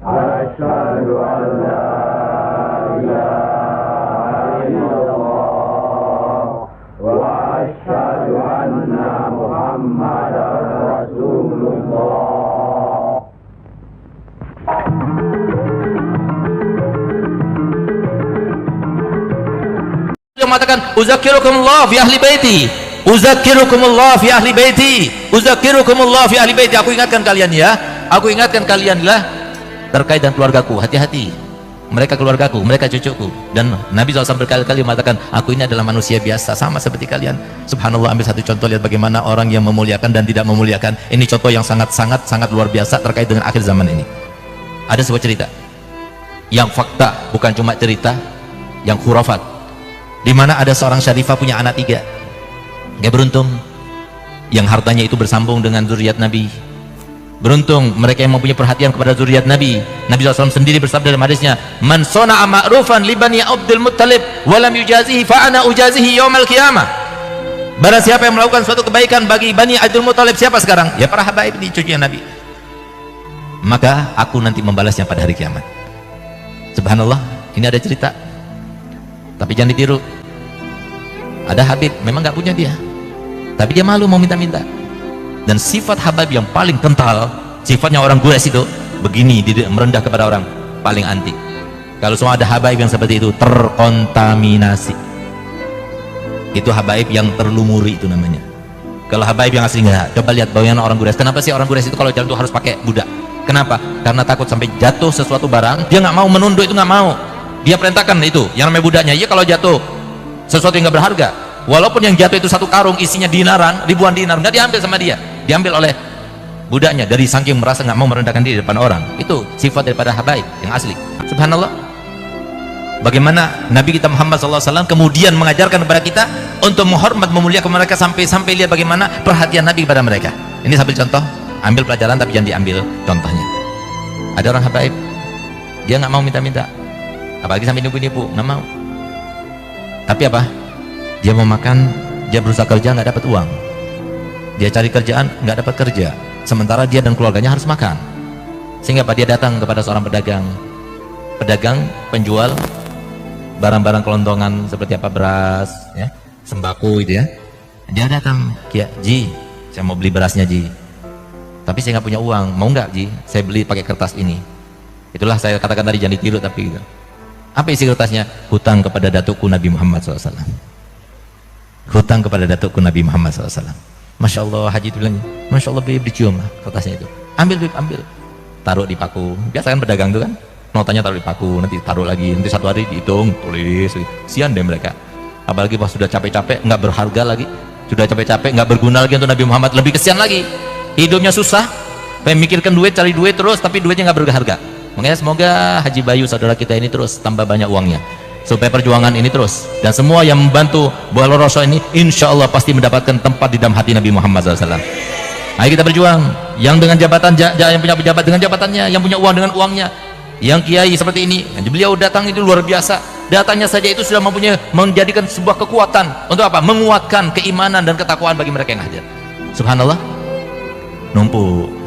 أشهد أن لا إله إلا الله وأشهد أن محمدا رسول الله. Dia mengatakan uzakkirukumullah fi ahli baiti, uzakkirukumullah fi ahli baiti, uzakkirukumullah fi ahli baiti. Aku ingatkan kalian ya, aku ingatkan kalian lah terkait dengan keluargaku. Hati-hati, mereka keluargaku, mereka cucuku. Dan Nabi SAW berkali-kali mengatakan, aku ini adalah manusia biasa sama seperti kalian. Subhanallah, ambil satu contoh, lihat bagaimana orang yang memuliakan dan tidak memuliakan. Ini contoh yang sangat luar biasa terkait dengan akhir zaman ini. Ada sebuah cerita yang fakta, bukan cuma cerita yang khurafat, di mana ada seorang syarifah punya anak 3. Dia beruntung yang hartanya itu bersambung dengan zuriat Nabi. Beruntung mereka yang mempunyai perhatian kepada zuriat Nabi. Nabi SAW sendiri bersabda dalam hadisnya, man sona'a ma'rufan li bani Abdul Muttalib walam yujazihi fa ana ujazihi yaumal qiyamah. Barang siapa yang melakukan suatu kebaikan bagi bani Abdul Muttalib, siapa sekarang? Ya para habaib ini, cucunya Nabi, maka aku nanti membalasnya pada hari kiamat. Subhanallah, ini ada cerita, tapi jangan ditiru. Ada Habib memang nggak punya dia, tapi dia malu mau minta-minta. Dan sifat Habib yang paling kental, sifatnya orang Quraisy itu begini, merendah kepada orang, paling anti. Kalau semua ada Habib yang seperti itu, terkontaminasi. Itu Habib yang terlumuri, itu namanya. Kalau Habib yang asli enggak. Coba lihat bagaimana orang Quraisy. Kenapa sih orang Quraisy itu kalau jalan itu harus pakai budak? Kenapa? Karena takut sampai jatuh sesuatu barang, dia nggak mau menunduk, itu nggak mau. Dia perintahkan itu yang namanya budaknya, ya kalau jatuh sesuatu yang nggak berharga, walaupun yang jatuh itu satu karung isinya dinaran, ribuan dinar, nggak diambil sama dia, diambil oleh budaknya. Dari saking merasa nggak mau merendahkan diri di depan orang. Itu sifat daripada habaib yang asli. Subhanallah, bagaimana Nabi kita Muhammad SAW kemudian mengajarkan kepada kita untuk menghormat, memuliakan mereka, sampai lihat bagaimana perhatian Nabi kepada mereka. Ini sambil contoh, ambil pelajaran tapi jangan diambil contohnya. Ada orang habaib, dia nggak mau minta-minta, apalagi sampai nipu-nipu, nggak mau. Tapi apa? Dia mau makan, dia berusaha kerja nggak dapat uang, dia cari kerjaan nggak dapat kerja, sementara dia dan keluarganya harus makan. Sehingga apa? Dia datang kepada seorang pedagang penjual barang-barang kelontongan seperti apa, beras, ya, sembako itu ya. Dia datang, ya Ji, saya mau beli berasnya Ji, tapi saya nggak punya uang, mau nggak Ji? Saya beli pakai kertas ini. Itulah saya katakan tadi, jangan ditiru tapi gitu. Apa isi kertasnya? Hutang kepada datukku Nabi Muhammad SAW. Hutang kepada datukku Nabi Muhammad SAW. Masya Allah, Haji itu bilang, Masya Allah Bib, dicium kertasnya itu. Ambil Bib, ambil. Taruh di paku. Biasa kan pedagang itu kan, notanya taruh di paku, nanti taruh lagi, nanti satu hari dihitung, tulis. Sian deh mereka. Apalagi pas sudah capek-capek, nggak berharga lagi. Sudah capek-capek, nggak berguna lagi untuk Nabi Muhammad. Lebih kesian lagi. Hidupnya susah, memikirkan duit, cari duit terus, tapi duitnya nggak berharga. Makanya semoga Haji Bayu saudara kita ini terus tambah banyak uangnya, supaya perjuangan ini terus, dan semua yang membantu Bola Rasul ini insya Allah pasti mendapatkan tempat di dalam hati Nabi Muhammad SAW. Ayo kita berjuang, yang dengan jabatan, yang punya pejabat dengan jabatannya, yang punya uang dengan uangnya, yang kiai seperti ini, beliau datang itu luar biasa. Datangnya saja itu sudah mempunyai, menjadikan sebuah kekuatan untuk apa? Menguatkan keimanan dan ketakwaan bagi mereka yang hadir. Subhanallah, numpuk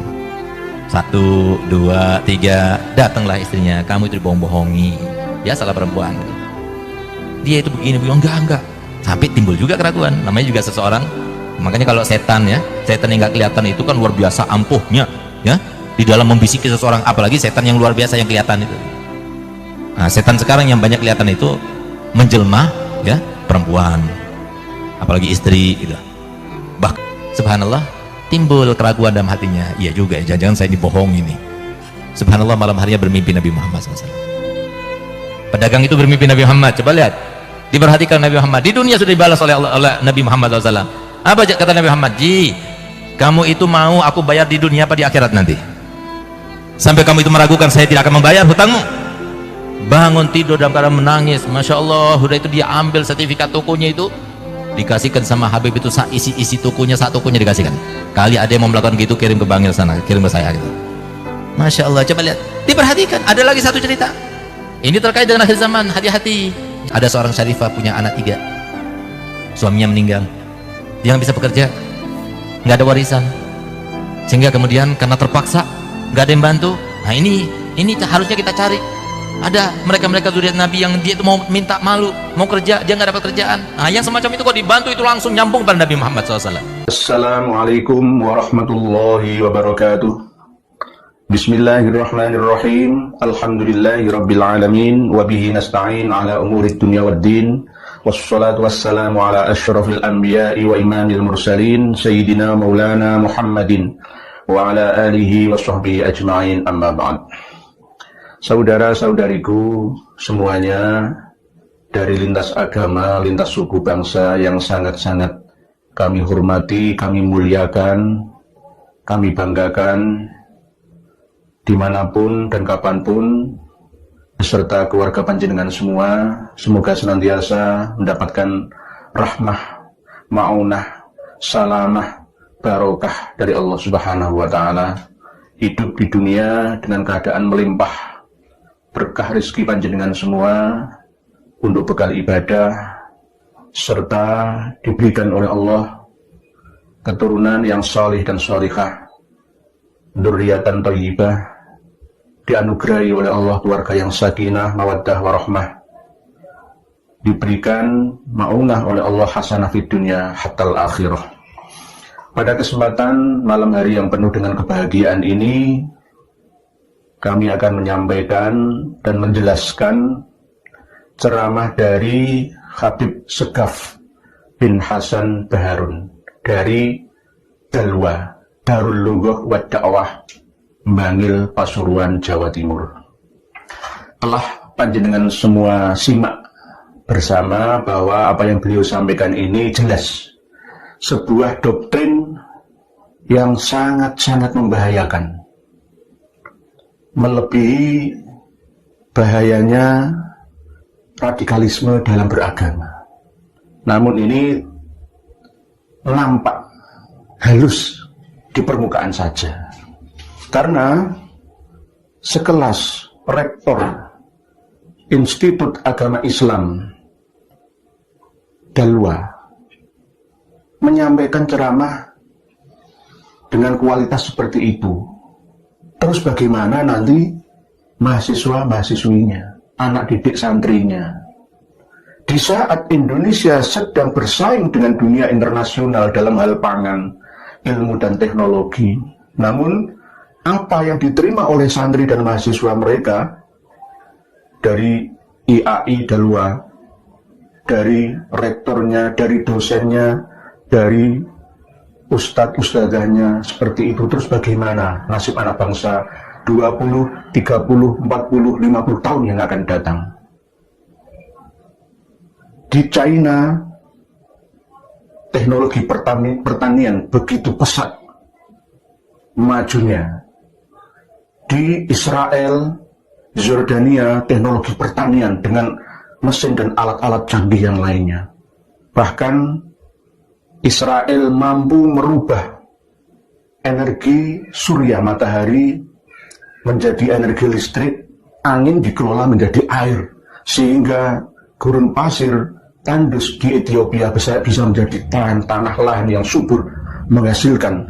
1, 2, 3, datanglah istrinya, kamu itu dibohong-bohongi. Biasalah perempuan, dia itu begini, enggak, sampai timbul juga keraguan. Namanya juga seseorang. Makanya kalau setan ya, setan yang nggak kelihatan itu kan luar biasa ampuhnya ya, di dalam membisiki seseorang, apalagi setan yang luar biasa yang kelihatan itu. Nah, setan sekarang yang banyak kelihatan itu menjelma ya, perempuan, apalagi istri gitu. Bahkan subhanallah, timbul keraguan dalam hatinya. Iya juga ya, jangan-jangan saya dibohongi nih. Subhanallah, malam harinya bermimpi Nabi Muhammad SAW. Pedagang itu bermimpi Nabi Muhammad. Coba lihat, diperhatikan Nabi Muhammad. Di dunia sudah dibalas oleh Allah, oleh Nabi Muhammad SAW. Apa kata Nabi Muhammad? Ji, kamu itu mau aku bayar di dunia apa di akhirat nanti? Sampai kamu itu meragukan saya tidak akan membayar hutangmu. Bangun tidur dalam keadaan menangis. Masya Allah, udah itu dia ambil sertifikat tokonya itu, dikasihkan sama Habib itu, isi tokonya, satu tokonya dikasihkan. Kali ada yang mau melakukan gitu, kirim ke Bangil sana, kirim ke saya gitu. Masya Allah, coba lihat, diperhatikan. Ada lagi satu cerita, ini terkait dengan akhir zaman. Hati-hati. Ada seorang syarifah punya anak 3, suaminya meninggal, dia nggak bisa bekerja, nggak ada warisan, sehingga kemudian karena terpaksa, nggak ada yang bantu. Nah ini Ini harusnya kita cari. Ada mereka-mereka zuriat Nabi yang dia itu mau minta malu, mau kerja, dia nggak dapat kerjaan. Nah, yang semacam itu kok dibantu, itu langsung nyambung pada Nabi Muhammad SAW. Assalamualaikum warahmatullahi wabarakatuh. Bismillahirrahmanirrahim. Alhamdulillahirabbil alamin wa bihi nasta'in ala umurid dunya waddin. Wassalatu wassalamu ala asyrafil anbiya'i wa imamil mursalin sayyidina maulana Muhammadin wa ala alihi wa sahbihi ajma'in, amma ba'd. Saudara-saudariku semuanya, dari lintas agama, lintas suku bangsa yang sangat-sangat kami hormati, kami muliakan, kami banggakan, dimanapun dan kapanpun, beserta keluarga panjenengan semua, semoga senantiasa mendapatkan rahmah, ma'unah, salamah, barokah dari Allah Subhanahu wa Ta'ala, hidup di dunia dengan keadaan melimpah, berkah rezeki panjenengan semua untuk bekal ibadah, serta diberikan oleh Allah keturunan yang salih dan salihah, dzurriatan thayyibah, dianugerahi oleh Allah keluarga yang sakinah, mawaddah, warahmah, diberikan maunah oleh Allah hasanah fid dunya hatal akhirah. Pada kesempatan malam hari yang penuh dengan kebahagiaan ini, kami akan menyampaikan dan menjelaskan ceramah dari Habib Segaf bin Hasan Baharun dari Dalwa, Darul Lughah wa Da'wah, Bangil, Pasuruan, Jawa Timur. Telah panjenengan semua simak bersama bahwa apa yang beliau sampaikan ini jelas sebuah doktrin yang sangat-sangat membahayakan, melebihi bahayanya radikalisme dalam beragama. Namun ini nampak halus di permukaan saja, karena sekelas rektor Institut Agama Islam Dalwa menyampaikan ceramah dengan kualitas seperti itu, terus bagaimana nanti mahasiswa-mahasiswinya, anak didik santrinya, di saat Indonesia sedang bersaing dengan dunia internasional dalam hal pangan, ilmu dan teknologi, namun apa yang diterima oleh santri dan mahasiswa mereka dari IAI Dalwa, dari rektornya, dari dosennya, dari ustadz-ustadzahnya seperti itu, terus bagaimana nasib anak bangsa 20, 30, 40, 50 tahun yang akan datang? Di China, teknologi pertanian begitu pesat majunya. Di Israel, Jordania, teknologi pertanian dengan mesin dan alat-alat canggih yang lainnya. Bahkan Israel mampu merubah energi surya matahari menjadi energi listrik, angin dikelola menjadi air, sehingga gurun pasir tandus di Ethiopia bisa menjadi tanah lahan yang subur, menghasilkan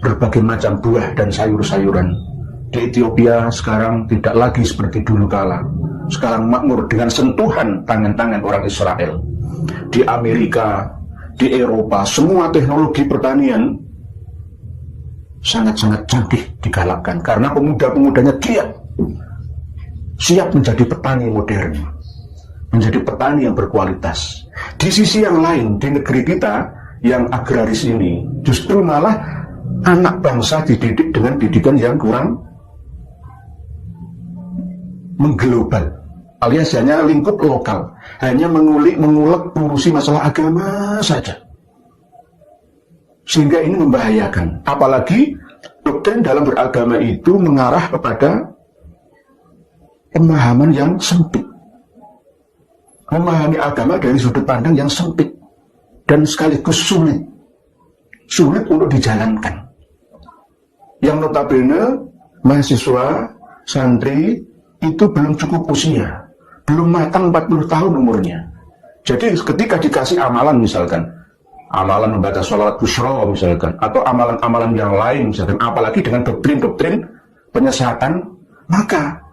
berbagai macam buah dan sayur-sayuran. Di Ethiopia sekarang tidak lagi seperti dulu kala, sekarang makmur dengan sentuhan tangan-tangan orang Israel. Di Amerika, di Eropa, semua teknologi pertanian sangat-sangat canggih digalakkan karena pemuda-pemudanya siap menjadi petani modern, menjadi petani yang berkualitas. Di sisi yang lain, di negeri kita yang agraris ini, justru malah anak bangsa dididik dengan didikan yang kurang mengglobal, alias hanya lingkup lokal, hanya mengulek mengurusi masalah agama saja, sehingga ini membahayakan. Apalagi doktrin dalam beragama itu mengarah kepada pemahaman yang sempit, memahami agama dari sudut pandang yang sempit dan sekaligus sulit untuk dijalankan. Yang notabene mahasiswa, santri itu belum cukup usia, belum matang 40 tahun umurnya. Jadi ketika dikasih amalan, misalkan amalan membaca sholawat busyra misalkan, atau amalan-amalan yang lain misalkan, apalagi dengan doktrin-doktrin penyesatan, maka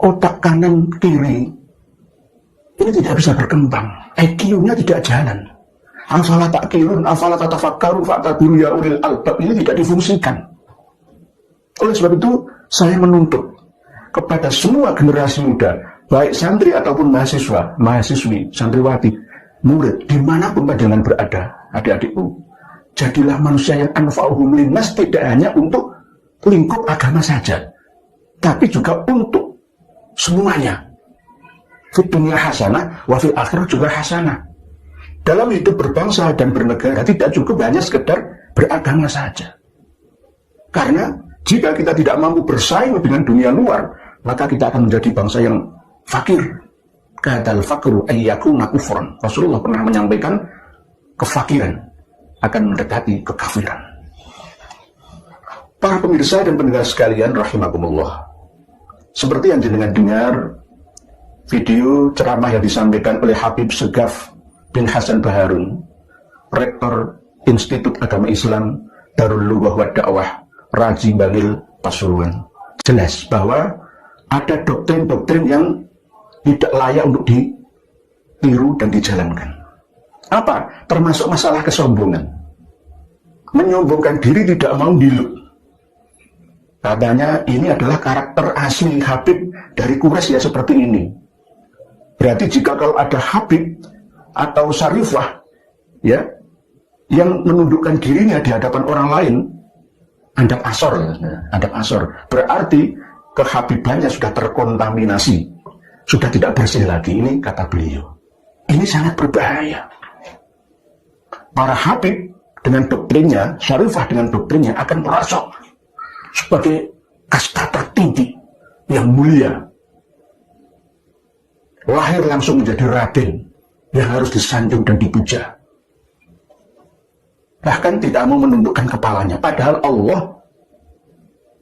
otak kanan kiri ini tidak bisa berkembang, IQ-nya tidak jalan. Afala ta'qilun, afala tatafakkarun, fa'tabiru ya ulil albab, ini tidak difungsikan. Oleh sebab itu, saya menuntut kepada semua generasi muda, baik santri ataupun mahasiswa, mahasiswi, santriwati, murid, dimanapun panjenengan berada, adik-adikku, jadilah manusia yang anfa'uhum linnas, tidak hanya untuk lingkup agama saja, tapi juga untuk semuanya. Fid dunya hasanah, wa fil akhirah juga hasanah. Dalam hidup berbangsa dan bernegara tidak cukup hanya sekedar beragama saja. Karena jika kita tidak mampu bersaing dengan dunia luar, maka kita akan menjadi bangsa yang fakir. Kadal fakru ayyakuna kufran. Rasulullah pernah menyampaikan kefakiran akan mendekati kekafiran. Para pemirsa dan pendengar sekalian rahimakumullah. Seperti yang jenengan dengar video ceramah yang disampaikan oleh Habib Segaf bin Hasan Baharun, Rektor Institut Agama Islam Darul Lughah wa Dakwah Raji Bangil Pasuruan. Jelas bahwa ada doktrin-doktrin yang tidak layak untuk ditiru dan dijalankan. Apa? Termasuk masalah kesombongan. Menyombongkan diri, tidak mau diluk. Katanya ini adalah karakter asli Habib dari Quraisy ya seperti ini. Berarti jika kalau ada Habib atau Syarifah ya yang menundukkan dirinya di hadapan orang lain, andap asor, andap asor. Berarti kehabibannya sudah terkontaminasi, sudah tidak bersih lagi. Ini kata beliau. Ini sangat berbahaya. Para Habib dengan doktrinnya, Syarifah dengan doktrinnya akan merasuk sebagai kasta tertinggi yang mulia. Lahir langsung menjadi raden yang harus disanjung dan dipuja. Bahkan tidak mau menundukkan kepalanya. Padahal Allah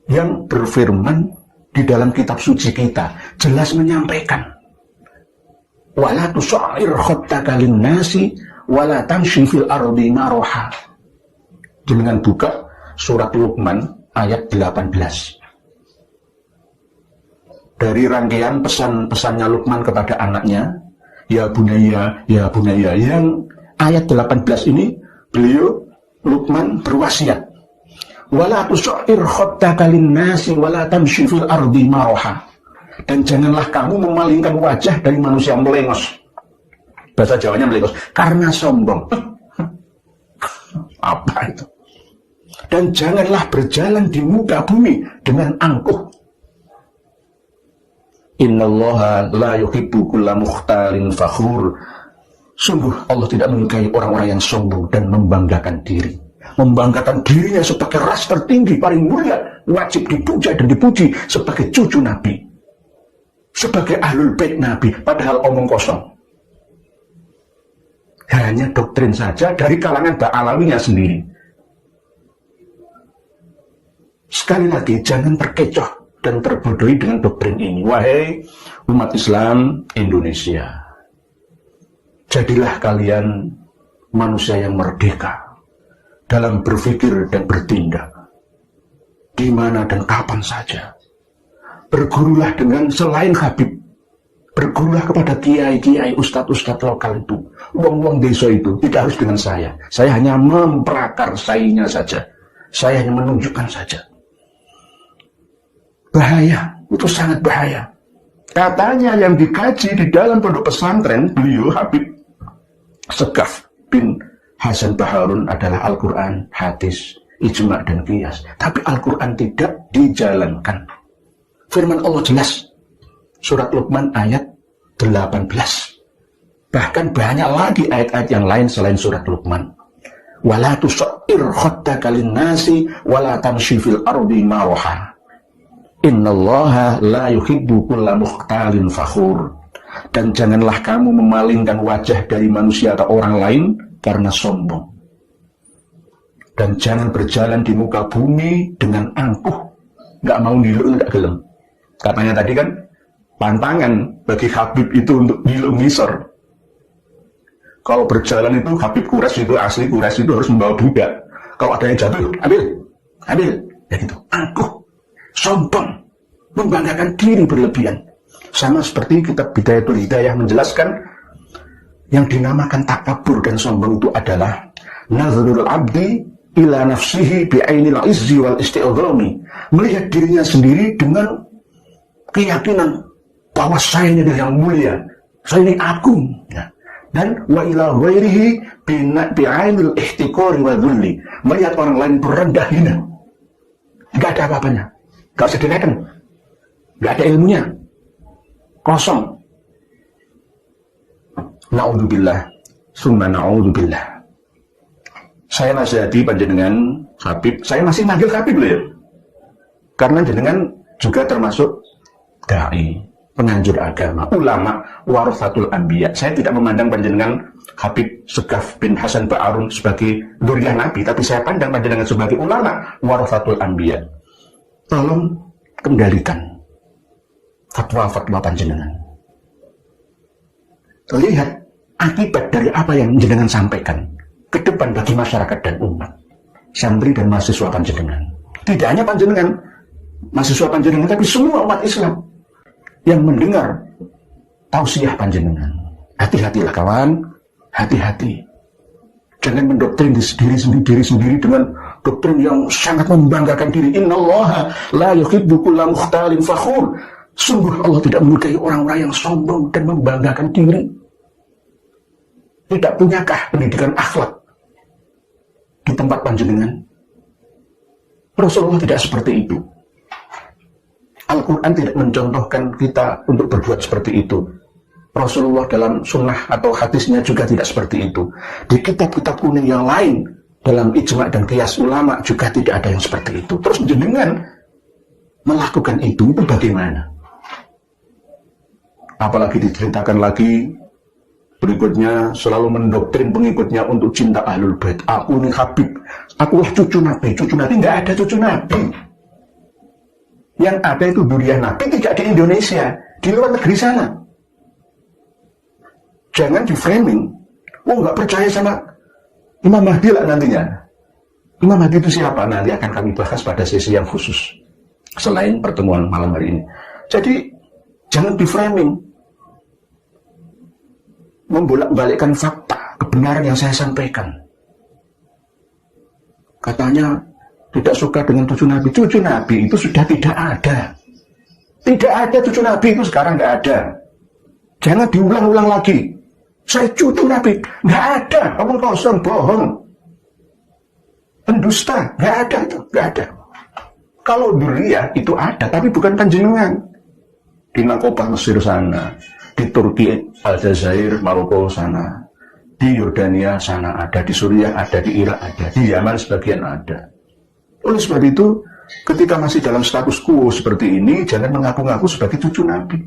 yang berfirman di dalam kitab suci kita jelas menyampaikan, wala tusa'ir khattaka linnasi wala tamshi fil ardi maraha. Dengan buka surat Luqman ayat 18. Dari rangkaian pesan-pesannya Luqman kepada anaknya, ya bunaya, yang ayat 18 ini beliau Luqman berwasiat, wala tusa'ir khattaka linnasi wala tamshi fil ardi maraha. Dan janganlah kamu memalingkan wajah dari manusia melengos. Bahasa Jawanya melengos karena sombong. Apa itu? Dan janganlah berjalan di muka bumi dengan angkuh. Innallaha la yuhibbu kulla mukhtalin fakhur. Sungguh Allah tidak menyukai orang-orang yang sombong dan membanggakan diri. Membanggakan dirinya sebagai ras tertinggi paling mulia, wajib dipuja dan dipuji sebagai cucu Nabi, sebagai ahlul bait Nabi, padahal omong kosong. Hanya doktrin saja dari kalangan Ba'alawinya sendiri. Sekali lagi, jangan terkecoh dan terbodohi dengan doktrin ini. Wahai umat Islam Indonesia, jadilah kalian manusia yang merdeka dalam berpikir dan bertindak, di mana dan kapan saja. Bergurulah dengan selain Habib, bergurulah kepada kiai-kiai, ustadz-ustadz lokal itu, wong-wong desa itu, tidak harus dengan saya. Saya hanya memprakarsainya saja, saya hanya menunjukkan saja. Bahaya, itu sangat bahaya. Katanya yang dikaji di dalam pondok pesantren beliau Habib Segaf bin Hasan Baharun adalah Al-Quran, hadis, ijma' dan qiyas. Tapi Al-Quran tidak dijalankan. Firman Allah jelas. Surat Luqman ayat 18. Bahkan banyak lagi ayat-ayat yang lain selain surat Luqman. Wala tusa'ir khattaka linnasi wala tamshi fil ardi maraha. Innallaha la yuhibbu kulla mukhtalin fakhur. Dan janganlah kamu memalingkan wajah dari manusia atau orang lain karena sombong. Dan jangan berjalan di muka bumi dengan angkuh, nggak mau niluk, nggak gelem. Katanya tadi kan pantangan bagi Habib itu untuk niluk ngisor. Kalau berjalan itu Habib Quraisy itu asli Quraisy itu harus membawa budak. Kalau ada yang jatuh, ambil, ya gitu. Angkuh, sombong, membanggakan diri berlebihan. Sama seperti kitab Bidayatul Hidayah menjelaskan, yang dinamakan takabur dan sombong itu adalah nazarul abdi ila nafsihi bi'ainil izzi wal isti'adhami, melihat dirinya sendiri dengan keyakinan bahwa saya ini adalah yang mulia, saya ini agung, ya. Dan wa ila ghairihi bi'ainil ihtiqari wa dhulli, melihat orang lain berendah hina, nggak ada apa-apanya, nggak usah dinaikkan, nggak ada ilmunya, kosong. Na'udzubillah summa na'udzubillah. Saya nasihati panjenengan Habib, saya masih manggil Habib loh ya, karena jenengan juga termasuk dai, penganjur agama, ulama, warathatul anbiya. Saya tidak memandang panjenengan Habib Segaf bin Hasan Ba'arun sebagai dzurriyyah Nabi, tapi saya pandang panjenengan sebagai ulama, warathatul anbiya. Tolong kendalikan fatwa-fatwa panjenengan. Lihat akibat dari apa yang jenengan sampaikan ke depan bagi masyarakat dan umat, santri dan mahasiswa panjenengan. Tidak hanya panjenengan, mahasiswa panjenengan, tapi semua umat Islam yang mendengar tausiah panjenengan. Hati-hatilah kawan, hati-hati. Jangan mendoktrin diri sendiri dengan doktrin yang sangat membanggakan diri. Innallaha la yuhibbu kulla mukhtalin fakhur. Sungguh Allah tidak menyukai orang-orang yang sombong dan membanggakan diri. Tidak punyakah pendidikan akhlak di tempat panjenengan? Rasulullah tidak seperti itu. Al-Quran tidak mencontohkan kita untuk berbuat seperti itu. Rasulullah dalam sunnah atau hadisnya juga tidak seperti itu. Di kitab-kitab kuning yang lain, dalam ijma' dan qiyas ulama juga tidak ada yang seperti itu. Terus jenengan melakukan itu bagaimana? Apalagi diceritakan lagi berikutnya, selalu mendoktrin pengikutnya untuk cinta Ahlul Bait. Aku ini Habib, akulah cucu Nabi. Cucu Nabi, nggak ada cucu Nabi. Yang ada itu dzurriyyah Nabi, tidak di Indonesia, di luar negeri sana. Jangan di framing. Oh, nggak percaya sama Imam Mahdi lah nantinya. Imam Mahdi itu siapa? Nanti akan kami bahas pada sesi yang khusus selain pertemuan malam hari ini. Jadi jangan di framing, membolak-balikkan fakta, kebenaran yang saya sampaikan. Katanya tidak suka dengan cucu Nabi. Cucu Nabi itu sudah tidak ada. Tidak ada cucu Nabi itu sekarang, nggak ada. Jangan diulang-ulang lagi. Saya cucu Nabi, nggak ada. Omong kosong, bohong, pendusta, nggak ada itu, nggak ada. Kalau dzurriyyah itu ada, tapi bukan panjenengan. Di Nakoba Mesir sana, di Turki, Aljazair, Maroko sana, di Yordania sana ada, di Suriah ada, di Irak ada, di Yaman sebagian ada. Oleh sebab itu, ketika masih dalam status quo seperti ini, jangan mengaku-ngaku sebagai cucu Nabi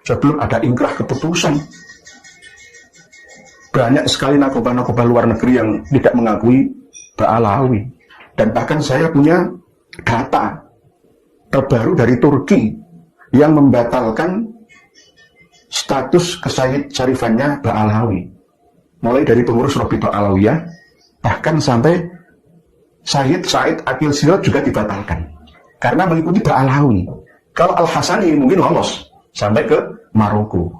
sebelum ada ingkrah keputusan. Banyak sekali nakoba-nakoba luar negeri yang tidak mengakui Ba'alawi. Dan bahkan saya punya data terbaru dari Turki yang membatalkan status kesayyid syarifannya Ba'alawi. Mulai dari pengurus Rabithah Alawiyah, bahkan sampai Sayyid Said Aqil Sirot juga dibatalkan karena mengikuti Ba'alawi. Kalau Al-Hasani mungkin lolos sampai ke Maroko,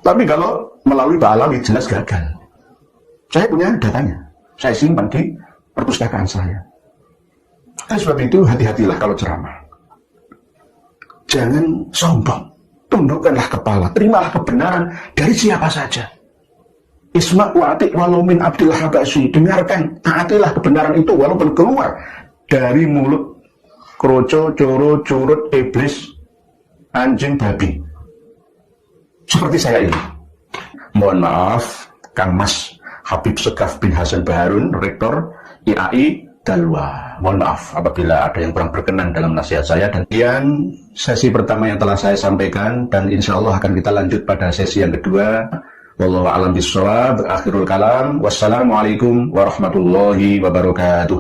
tapi kalau melalui Ba'alawi jelas gagal. Saya punya datanya, saya simpan di perpustakaan saya. Oleh sebab itu hati-hatilah kalau ceramah. Jangan sombong, tundukkanlah kepala, terimalah kebenaran dari siapa saja. Isma' wa ati' walau min Abdil Habasyi, dengarkan, taatilah kebenaran itu walaupun keluar dari mulut kroco, coro, curut, iblis, anjing, babi. Seperti saya ini. Mohon maaf, Kang Mas Habib Segaf bin Hasan Ba'arun, Rektor IAI Dalwa. Mohon maaf apabila ada yang kurang berkenan dalam nasihat saya. Dan sesi pertama yang telah saya sampaikan, dan insya Allah akan kita lanjut pada sesi yang kedua. Wallahu a'lam bishawab. Akhirul kalam. Wassalamualaikum warahmatullahi wabarakatuh.